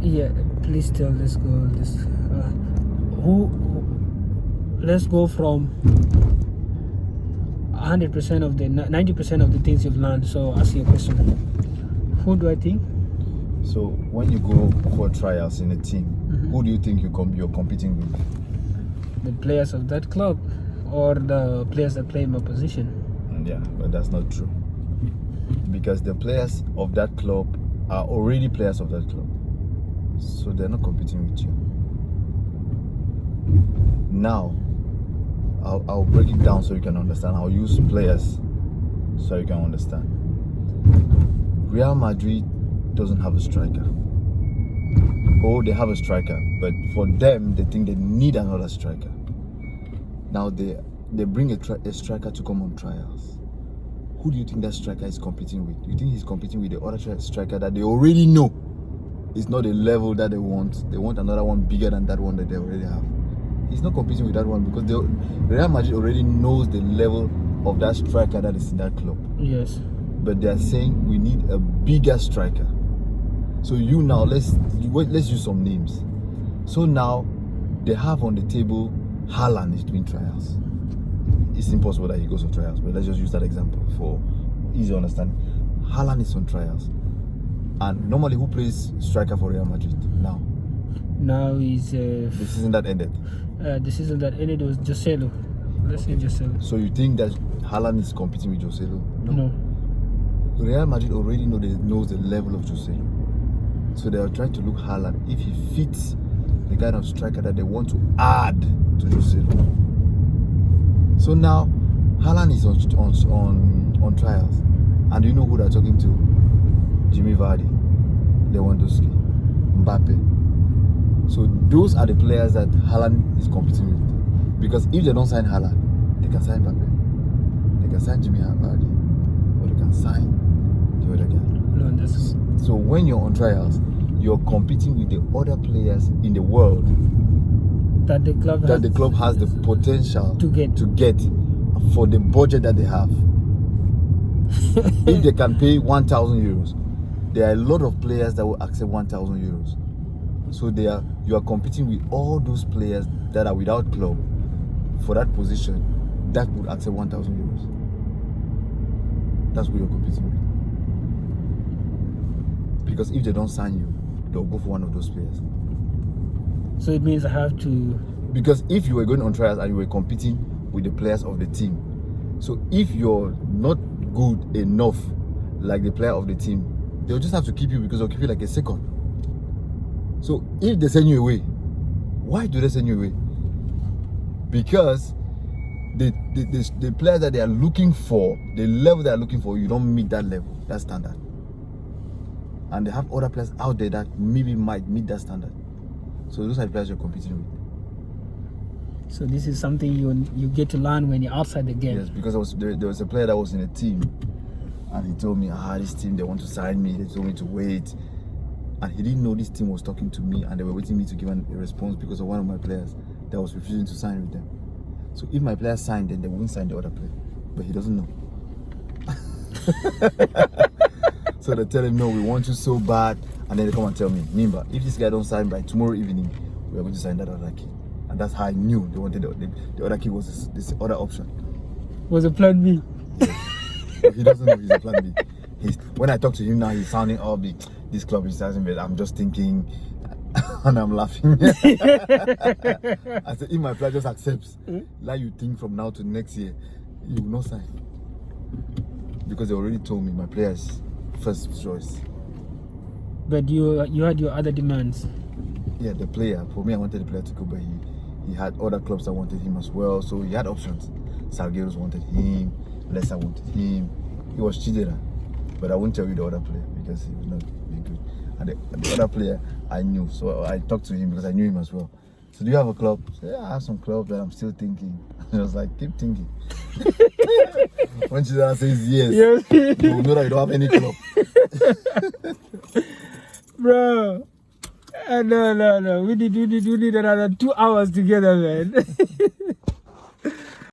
Yeah, please tell. Let's go. Let's go from 100% of the 90% of the things you've learned. So ask your question. Who do I think? So when you go for trials in a team, who do you think you're competing with? The players of that club, or the players that play in my position. Yeah, but that's not true. Because the players of that club are already players of that club. So they're not competing with you. Now, I'll break it down so you can understand. I'll use players so you can understand. Real Madrid doesn't have a striker. Oh, they have a striker, but for them, they think they need another striker. Now they bring a striker to come on trials. Who do you think that striker is competing with? Do you think he's competing with the other striker that they already know is not the level that they want? They want another one bigger than that one that they already have. He's not competing with that one because Real Madrid already knows the level of that striker that is in that club. Yes. But they're saying we need a bigger striker. So let's use some names. So now they have on the table Haaland is doing trials. It's impossible that he goes on trials, but let's just use that example for easy understanding. Haaland is on trials. And normally who plays striker for Real Madrid now? Now he's the season that ended. The season that ended was Joselu. Let's say Joselu. So you think that Haaland is competing with Joselu? No. Real Madrid already knows the level of Joselu. So they are trying to look Haaland if he fits the kind of striker that they want to add to Joselu. So now Haaland is on trials. And do you know who they're talking to? Jimmy Vardy, Lewandowski, Mbappe. So those are the players that Haaland is competing with. Because if they don't sign Haaland, they can sign Mbappe, they can sign Jimmy Vardy, or they can sign the other guy. So when you're on trials, you're competing with the other players in the world that the club has the potential to get for the budget that they have. If they can pay 1,000 euros, there are a lot of players that will accept 1,000 euros. So you are competing with all those players that are without club for that position that would accept 1,000 euros. That's what you're competing with. Because if they don't sign you, they'll go for one of those players. So it means I have to... Because if you were going on trials and you were competing with the players of the team, so if you're not good enough like the player of the team, they'll just have to keep you because they'll keep you like a second. So if they send you away, why do they send you away? Because the players that they are looking for, the level they are looking for, you don't meet that level, that standard. And they have other players out there that maybe might meet that standard. So those are the players you're competing with. So this is something you get to learn when you're outside the game. Yes, because there was a player that was in a team, and he told me, this team, they want to sign me, they told me to wait. And he didn't know this team was talking to me and they were waiting me to give a response because of one of my players that was refusing to sign with them. So if my player signed, then they won't sign the other player. But he doesn't know. So they tell him, no, we want you so bad. And then they come and tell me, Mimba, if this guy don't sign by tomorrow evening, we are going to sign that other kid. And that's how I knew they wanted the other kid was this other option. Was a plan B. Yes. But he doesn't know he's a plan B. When I talk to him now, he's sounding all big. This club is starting, but I'm just thinking, and I'm laughing. I said, if my player just accepts, like you think from now to next year, you will not sign. Because they already told me my player's first choice. But you had your other demands. Yeah, the player. For me, I wanted the player to go, but he had other clubs that wanted him as well. So he had options. Salgueiros wanted him, Leicester wanted him. He was Chidera. But I won't tell you the other player because he was not very good. And the other player I knew, so I talked to him because I knew him as well. So do you have a club? So, yeah, I have some clubs that I'm still thinking. And I was like, keep thinking. When Chidera says yes, you will know that you don't have any club. Bro, no. We need another 2 hours together, man.